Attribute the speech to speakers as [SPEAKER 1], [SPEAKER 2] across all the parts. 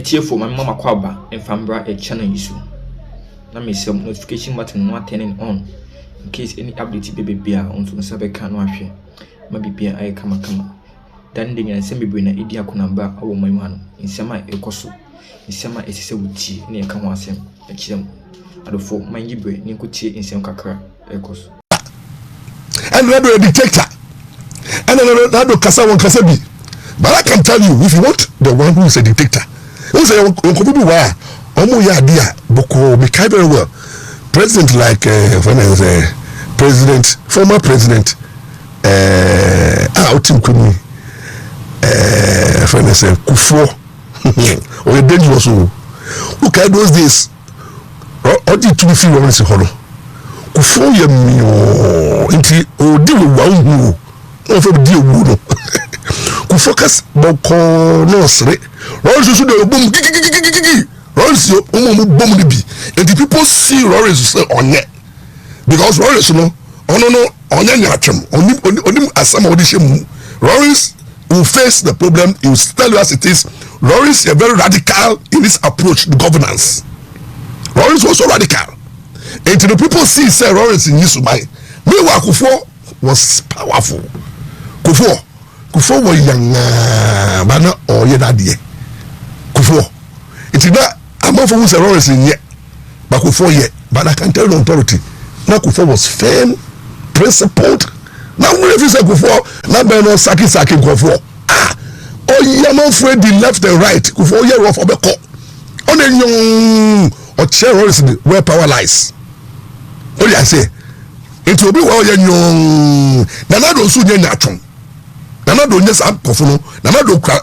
[SPEAKER 1] tie for my mama kwaba and fambra a channel issue. Na me some notification button not turning on in case any update baby beer on to sabe kan wa hwe. Ma bibia ay kama. Dan de nyan sem bebre na edi akonamba awo mamu hanu. Nsema ekoso. Nsema esise wuti na eka ho asem. Ekirem. Adofo man yibre ni nkotie nsem kakra ekoso.
[SPEAKER 2] And we do a detector. And another kasa won kasa bi. But I can tell you, if you want the one who is a dictator, who say Unkobu wa omo ya dia boko me kai very well. President like former president outing kuni Kufo or dangerous who can those days or did to be feel on this hollow Kufo yam inti o di wa o for di o focus boko no sre Rollins so dey boom gigi Rollins yo boom dey be and the people see Rollins say onye because Rollins no onye nyatwem onim asama odi shemu Rollins will face the problem. He will tell you as it is. Rollins is very radical in his approach to governance. Rollins was so radical and the people see say Rollins in Yisumai meanwhile Kufo was powerful. Kufo was young bana or yedadie Kufo it is not among for who's a Rollins in yet but Kufo yet but I can tell you authority now Kufo was firm principled now if you say Kufo now be no saki Kufo oh yeah man afraid the left and right Kufo yeah rough obeko on a young or chair Rollins where power lies what do I say it will be well young nana don't soon nyatwon nana do nyesa kofuno nana do kra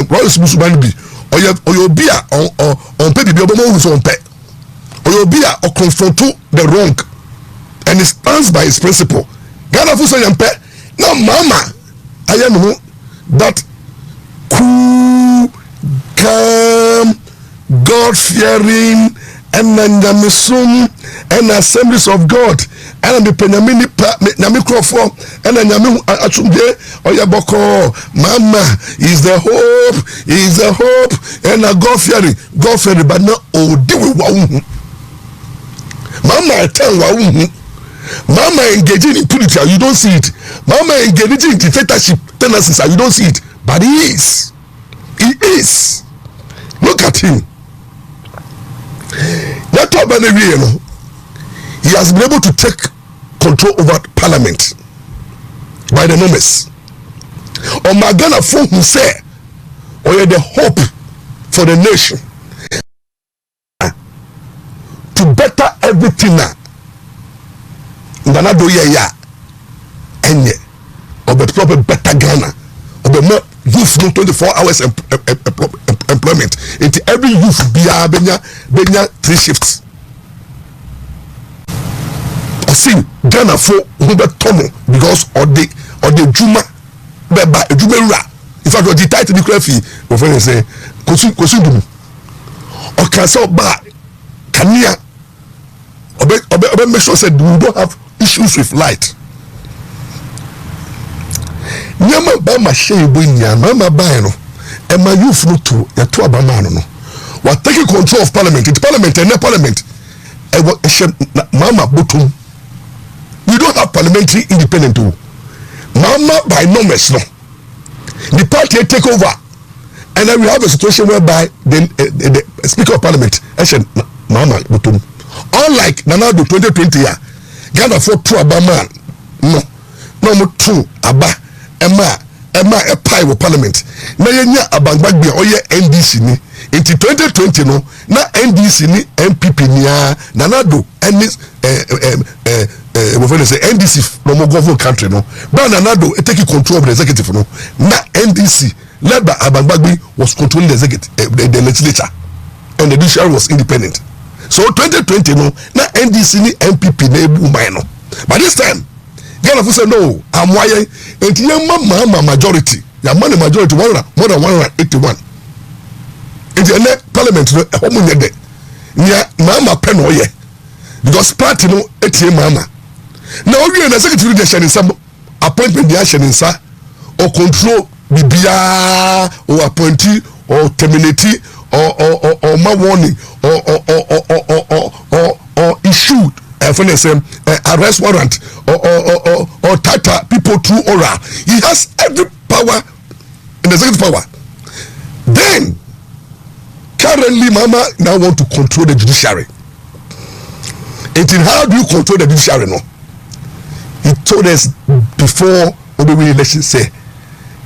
[SPEAKER 2] Rollins musuban bi oyo bia on pe bibi obomo so on pe oyo bia o confront the wrong and he stands by his principle Ghana fu so yampe na mama ayanu that cool calm God fearing and namisum and assemblies of God and the penyamini na microphone and nyame atumde oyaboko mama is the hope and a God fearing but no odi we wa mama tell wa mama engaging in politics you don't see it mama engaging in dictatorship tendencies you don't see it but he is look at him that he has been able to take control over parliament by the numbers. Or Magana Fung who say, or the hope for the nation to better everything now. Nana do ya enye or the proper better Ghana or the more youth no 24 hours employment into every youth benya 3 shifts. I see Ghana for who be tono because of the Juma beba Juma in fact the title the crazy my friend say kosundum or can so ba kania obe make sure said we don't have issues with light. Nyama ba ma shey bo nya mama ba no e ma youth no to ya to abama no we taking control of parliament and parliament e wo mama botum we don't have parliamentary independent too mama by numbers no the party take over and then we have a situation whereby the speaker of parliament mama botum unlike nanado 2020 year Ghana for two abama no mo two aba Emma a pie of parliament. Na yenya abangbagbe oye NDC ni. Into 2020 no na NDC ni MPP ni nanado any we say NDC no more government country no. But nanado take control of the executive no. Na NDC led by abangbagbe was controlling the executive the legislature and the judiciary was independent. So 2020 no na NDC ni MPP na ebu no. But this time Ghana for say no, I'm why and mama majority. Your money majority more than 181. In the parliament, no home de. Nia mama pen oye. Because party no ATM mama. Now we an executive leadership in some appointment the action in sa or control bibia or appointee or terminate or my warning or issued arrest warrant or tata people through oral. He has every power in the executive power. Then currently Mama now want to control the judiciary. How do you control the judiciary? No, he told us before the election, say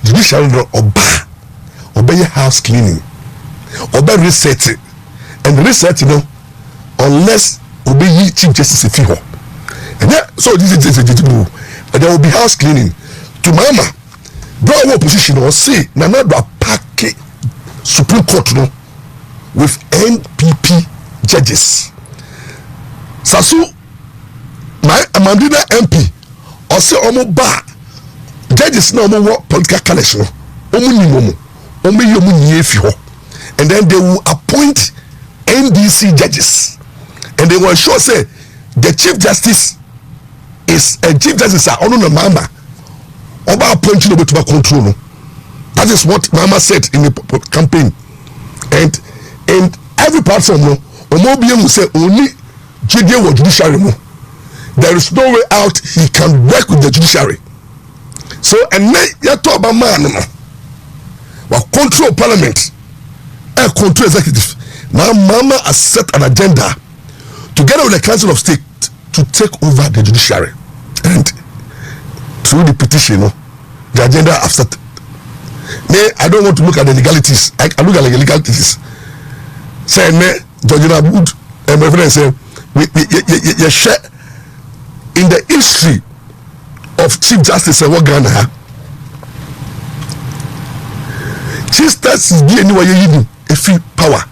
[SPEAKER 2] judiciary obey house cleaning, obey reset it, and reset, you know, unless obey chief justice if you and yeah, so this is a and there will be house cleaning to Mama. Bro, opposition or say na do pack Supreme Court no with NPP judges. Sasu my Amandina MP or say omo ba judges na omo political collection omo ni momo omo yomu ni efi ho, and then they will appoint NDC judges, and they will ensure say the chief justice is a chief justice ono na Mama oba appointing no betuba control no. That is what Mama said in the campaign, and every platform no omo bi emu say only judiciary no. There is no way out. He can work with the judiciary. So and then you talk about man no, control parliament and control executive. Now Mama has set an agenda together with the Council of State to take over the judiciary, and through the petition, the agenda have started. I don't want to look at the legalities. I look at the legalities. Say me, Judge Wood and my friend say we share in the history of Chief Justice and what Ghana. Chief Justice be anywhere you a free power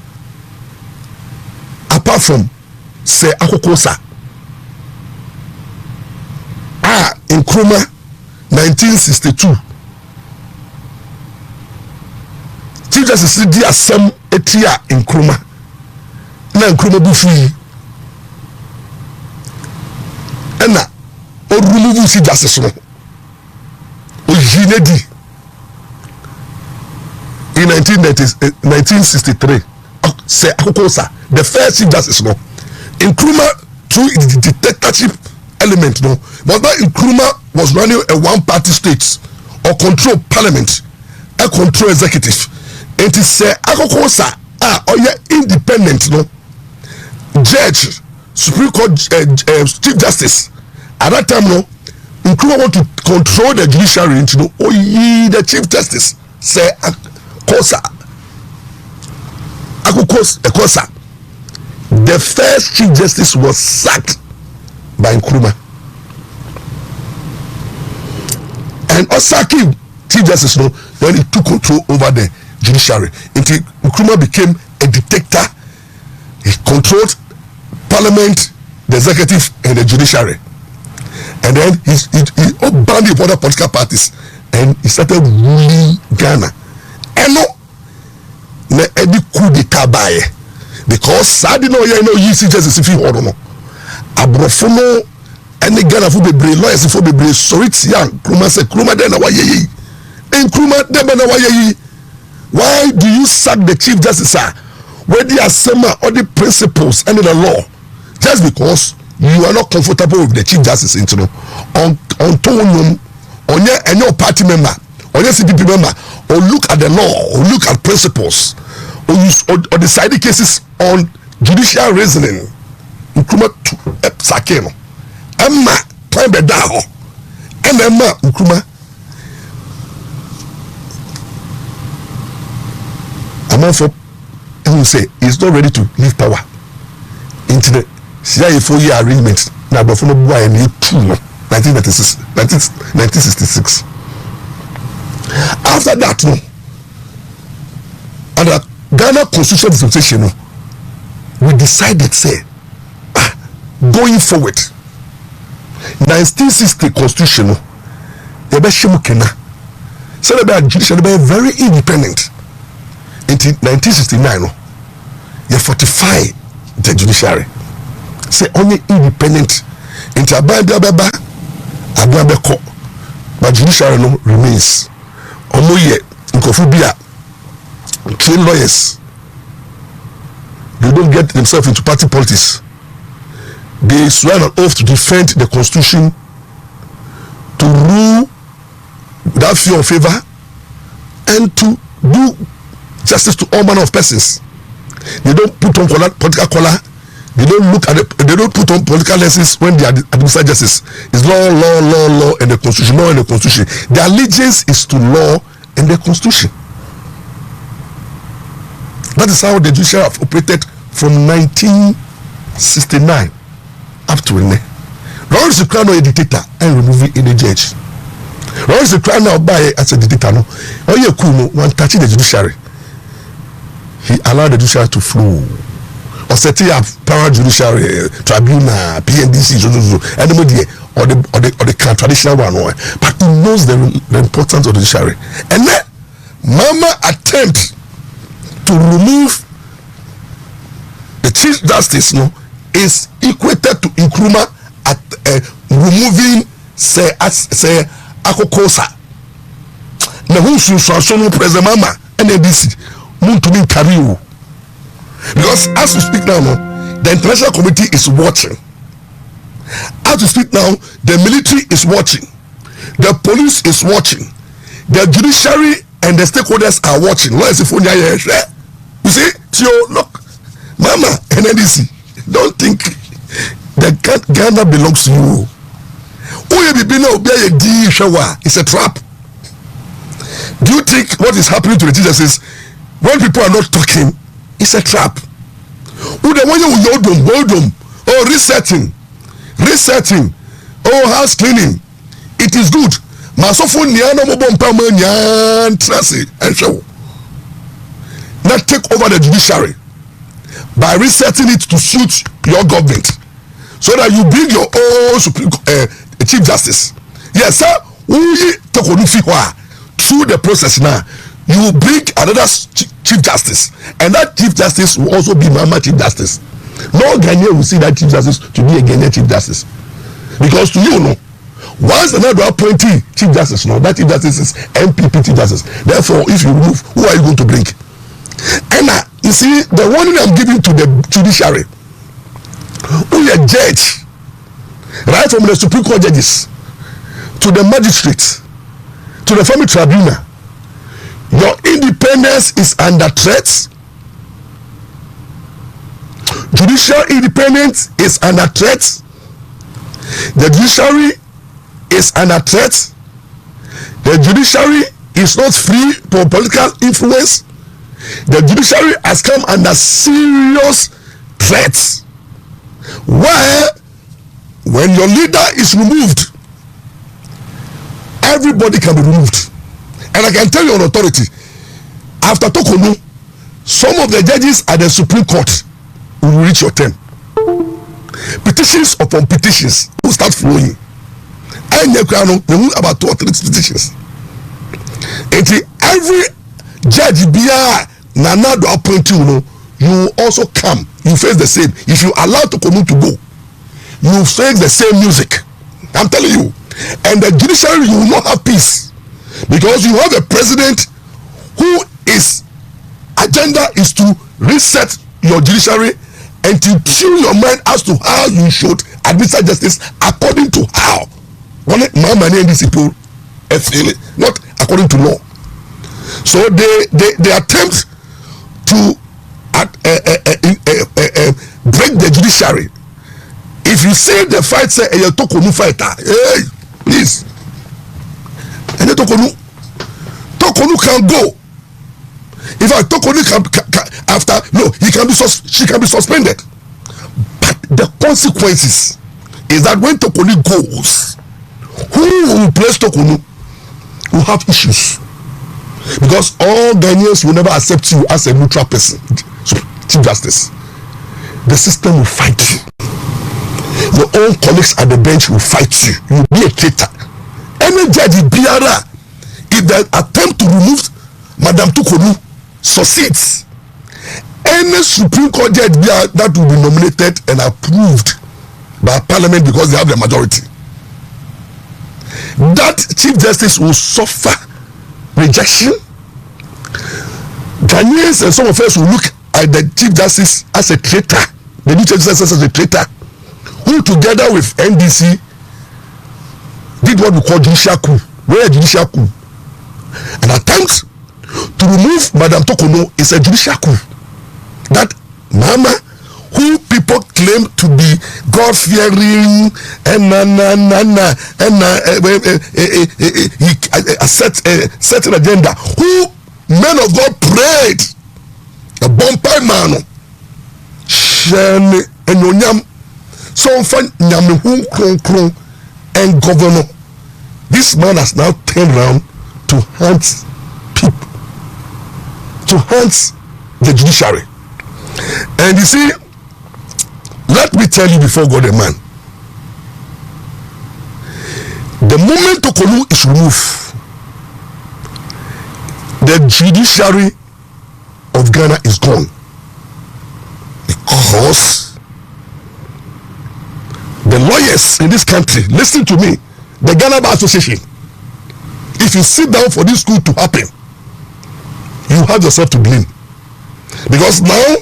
[SPEAKER 2] apart from say Akokosa. In Nkrumah 1962. Chief Justice di asem etia Nkrumah na Nkrumah bu free ena o remove Chief Justice no o jinedi in 1963 say Akokosa the first Chief Justice no Nkrumah through the dictatorship element no, but that Nkrumah was running a one-party state or control parliament and control executive. It is Akokosa or independent no judge, Supreme Court Chief Justice at that time no Nkrumah want to control the judiciary into no the Chief Justice say Akokosa. The first Chief Justice was sacked by Nkrumah, and Osaki Chief Justice no when he took control over the judiciary until Nkrumah became a dictator. He controlled parliament, the executive and the judiciary, and then he banned the other political parties and he started ruling Ghana. And no na edi coup d'etat bae because sadi no you know you see justice if you hold on abrofo no any Ghana for bebre lawyers for bebre sorry tian Nkrumah say Nkrumah dey na wa yeyi Nkrumah dey na wa yeyi. Why do you sack the Chief Justice where the assembly or the principles and the law just because you are not comfortable with the Chief Justice into no on tone on your party member or your CPP member or look at the law or look at principles or decide the cases on judicial reasoning. Nkrumah to sakeno emma time be da ho emma Nkrumah among for who say he's not ready to leave power into the CIA 4-year arrangement na before no boy and 1966. After that no and the Ghana Constitutional Dispensation no we decided say going forward 1960 Constitution no you be shemu kena say the judiciary be very independent. Until 1969 no you fortify the judiciary say only independent into ababa ababeko but judiciary no remains omoye nkofobia trained lawyers They don't get themselves into party politics. They swear an oath to defend the constitution, to rule without fear or favor, and to do justice to all manner of persons. They don't put on political color. They don't look at they don't put on political lenses when they administer justice. It's law, and the constitution, law and the constitution. Their allegiance is to law and the constitution. That is how the judiciary have operated from 1969 up to now. Maurice Ampaw is a dictator and removing any judge. Maurice Ampaw now by as a dictator. No, all you cool one touching the judiciary. He allowed the judiciary to flow. Or setting up power judiciary tribunal, NDC, or the traditional one. But he knows the importance of the judiciary. And then Mama attempt to remove the Chief Justice is equated to Nkrumah at removing say Akokosa. Na who should President Mama NDC to be carry. Because as we speak now, the international community is watching. As we speak now, the military is watching. The police is watching. The judiciary and the stakeholders are watching. You see, look, Mama and NDC, don't think that Ghana belongs to you. It's a trap. Do you think what is happening to the teachers is when people are not talking? It's a trap. Oh, resetting, oh, house cleaning. It is good. Now take over the judiciary by resetting it to suit your government, so that you bring your own Chief Justice. Yes, sir. Through the process now, you will bring another Chief Justice, and that Chief Justice will also be Mama Chief Justice. No Ghanaian will see that Chief Justice to be a Ghanaian Chief Justice, because to you, once another appointee Chief Justice, that Chief Justice is MPP Chief Justice. Therefore, if you move, who are you going to bring? And you see, the warning I'm giving to the judiciary, who are judge, right from the Supreme Court judges to the magistrates to the family tribunal, your independence is under threat. Judicial independence is under threat. The judiciary is under threat. The judiciary is not free from political influence. The judiciary has come under serious threats. Where, when your leader is removed, everybody can be removed. And I can tell you on authority, after Tokonu, some of the judges at the Supreme Court will reach your turn. Petitions upon petitions will start flowing. And they will about 2 or 3 petitions. And every judge Nana do appoint you will also come. You face the same. If you allow Tokonu to go, you face the same music. I'm telling you. And the judiciary, you will not have peace, because you have a president who is agenda is to reset your judiciary and to tune your mind as to how you should administer justice according to how not according to law. So they attempt to break the judiciary. If you say the fight say a Tokonu fighter, hey, please, and the Tokonu can go. If a Tokonu can after she can be suspended. But the consequences is that when Tokonu goes, who will replace Tokonu will have issues, because all Ghanaians will never accept you as a neutral person, Chief Justice. The system will fight you. Your own colleagues at the bench will fight you. You will be a traitor. Any judge Biara, if they attempt to remove Madam Tokonu succeeds, any Supreme Court judge that will be nominated and approved by Parliament because they have the majority, that Chief Justice will suffer rejection. Ghanaians and some of us will look the Chief Justice as a traitor, the new Chief Justice as a traitor, who together with NDC did what we call judicial coup. Where judicial coup? An attempt to remove Madam Tokono is a judicial coup. That Mama, who people claim to be God-fearing and set an agenda, who men of God prayed, a bumper man, Shen Enyonyam, so fun Nyamihun Kron and governor. This man has now turned around to hunt people, to hunt the judiciary. And you see, let me tell you before God and man, the moment Tokolu is removed, the judiciary of Ghana is gone, because the lawyers in this country, listen to me, the Ghana Bar Association, if you sit down for this coup to happen, you have yourself to blame, because now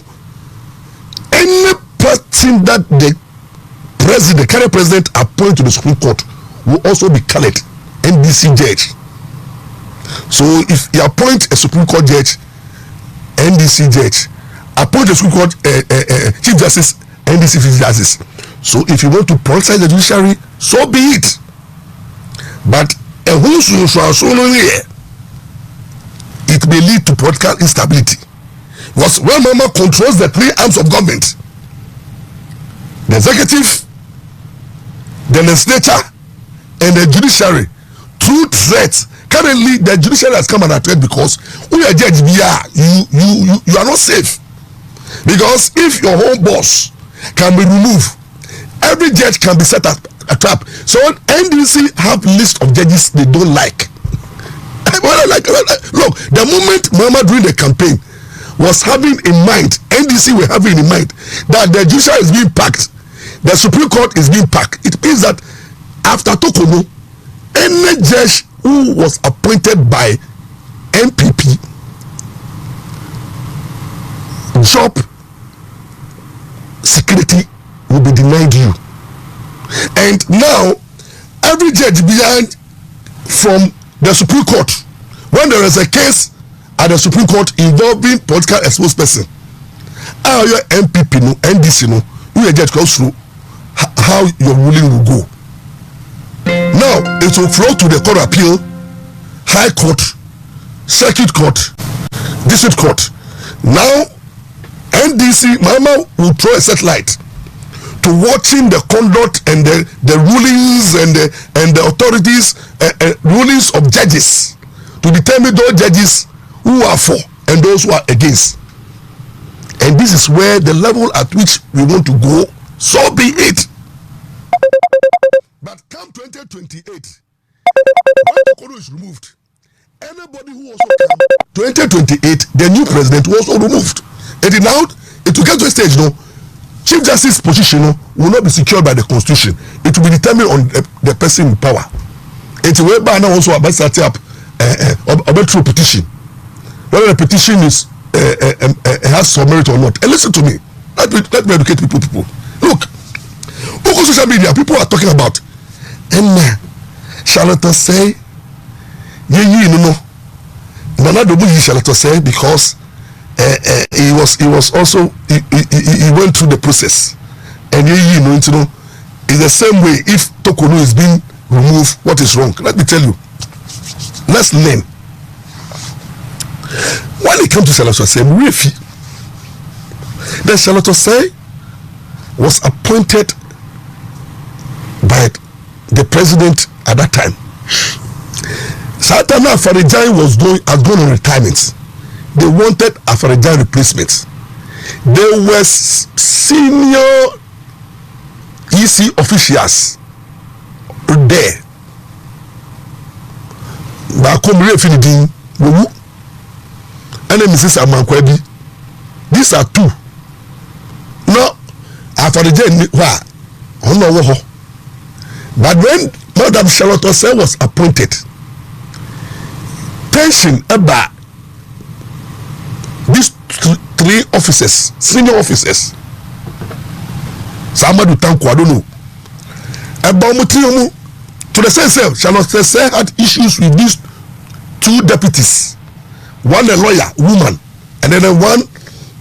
[SPEAKER 2] any person that the current president appoint to the Supreme Court will also be colored NDC judge. So if you appoint a Supreme Court judge, NDC judge, appoint a Supreme Court Chief Justice, NDC Chief Justice. So if you want to politicize the judiciary, so be it. But it may lead to political instability. Because when Mama controls the three arms of government, the executive, the legislature, and the judiciary, through threats. Currently, the judiciary has come under threat because we are judge. You are not safe. Because if your home boss can be removed, every judge can be set a trap. So NDC have list of judges they don't like. Look, the moment Mama during the campaign was having in mind, NDC were having in mind that the judiciary is being packed, the Supreme Court is being packed. It means that after Tokono, any judge who was appointed by NPP, job security will be denied you. And now, every judge behind from the Supreme Court, when there is a case at the Supreme Court involving political exposed person, how your NPP no NDC no, you judge goes through how your ruling will go. Now it will flow to the Court of Appeal, High Court, Circuit Court, District Court. Now NDC Mama will throw a satellite to watching the conduct and the rulings and the authorities rulings of judges to determine those judges who are for and those who are against. And this is where the level at which we want to go, so be it. But come 2028, when Tokono is removed, anybody who also come 2028, the new president was also removed. And now it will get to a stage now, Chief Justice position will not be secured by the Constitution. It will be determined on the person in power. It will be now also about setting up a true petition. Whether the petition is has some merit or not. And listen to me. Let me educate people. Look, on social media, people are talking about and Charlotte say Nana Dobu Charlotte say because he was also he went through the process, and it's the same way. If Tokono is being removed, what is wrong? Let me tell you. Let's learn. When it comes to Charlotte say Murifi, the Charlotte say was appointed by the president at that time. Satana Afarijan has gone on retirement. They wanted Afarijan replacement. There were senior EC officials there. Bakomre Finidin, and Mrs. Amankwebi. These are two. No, Afarijan but when Madam Charlotte Osei was appointed, tension about these 3 officers, senior officers. Somebody thank I don't know. About Mutiomu, to the sense, Charlotte Tessé had issues with these 2 deputies. One a lawyer, woman, and then one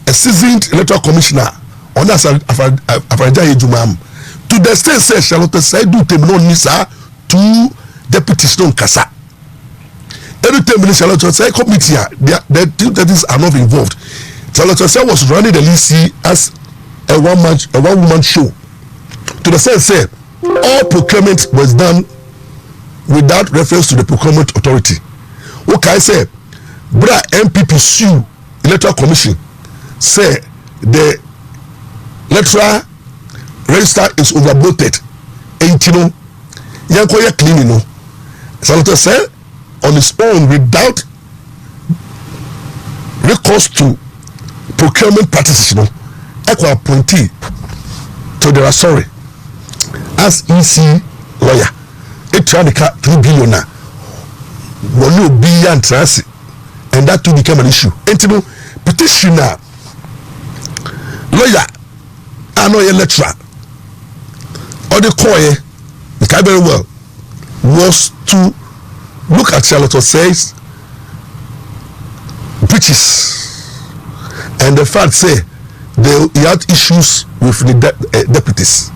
[SPEAKER 2] a seasoned electoral commissioner. On us, Afraja Ejumam. To the sense, Charlotte Tessé do temno nisa 2 deputies don't kasa. Every 10 minutes, Charlotte Tessé committee, the 2 deputies are not involved. Charlotte Tessé was running the LEC as a one-woman show. To the sense, all procurement was done without reference to the procurement authority. What can I say? Bra MPP sue Electoral Commission. Say the electoral register is overbloated. And you know, Yankoya cleaning no. Senator said on his own without recourse to procurement practices, you know, Equa appointee to the sorry as EC lawyer. It tried to cut 2 billion now. One no be and transit, and that too became an issue. And you know, petitioner, lawyer, I know a lecturer, or the coy, the guy very well, was to look at Charlotte says breaches, and the fact say he had issues with the deputies.